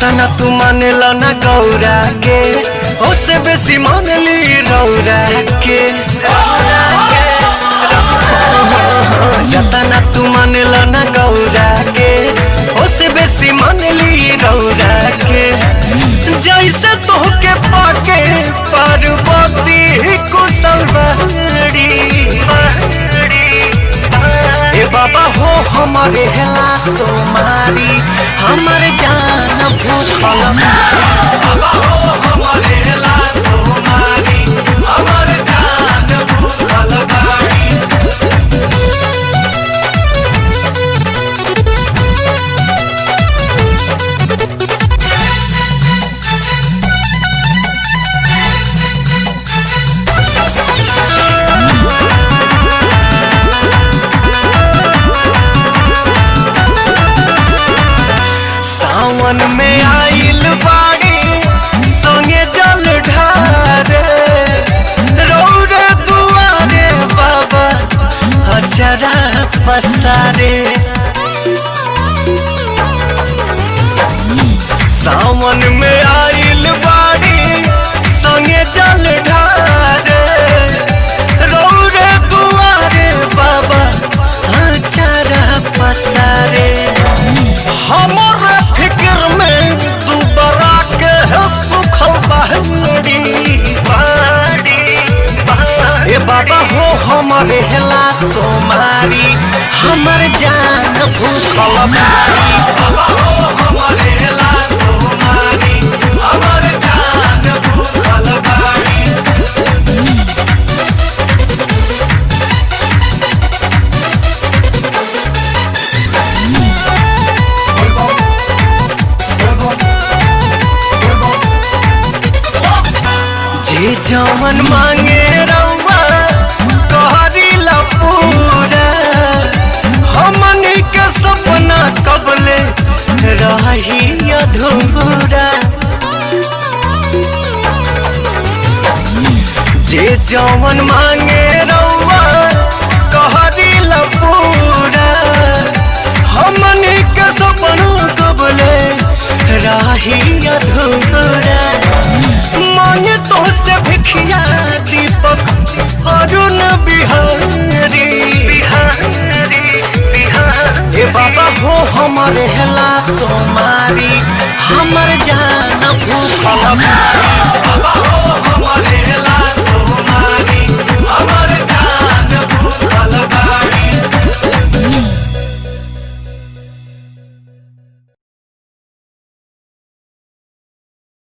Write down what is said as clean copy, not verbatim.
जतना तू मानेला ना गौरा के ओसे बेसी मानली रौरा के। जतना तू मानेला ना गौरा के ओसे बेसी मानली रौरा के। जैसे तोहके पाके पार्वती कुशलवती ए बाबा हो हमारे हेला सोमारी हमर जान भूखल बाबा हो हमारे हेला सोमारी हमर जान भूखल बाड़ी। सावन में आइल बाड़ी संगे जल ढारे रौरे दुआरे बाबा अचरा पसारे। सावन में आइल बाड़ी संगे जल ढारे रौरे दुआरे बाबा अचरा पसारे। हमारे फिक्र में दुबारा के सुखल बाड़ी ए बाबा हो हमारे हेला सोमारी हमर जान भूखल बाड़ी। बाबा हो हमारे हेला सोमारी हमर जान भूखल बाड़ी। जे जवन मांगे रउआ कहरीला पूरा हमनी के सपना कबले रही अधूरा। जे जवन मांगे रउआ कहरीला पूरा हमनी के सपना कबले रही अधूरा। मांगे तो से भिखिया दीपक अरुण बिहारी ए बाबा हो हमारे हेला सोमारी हमर जान भूखल बाड़ी।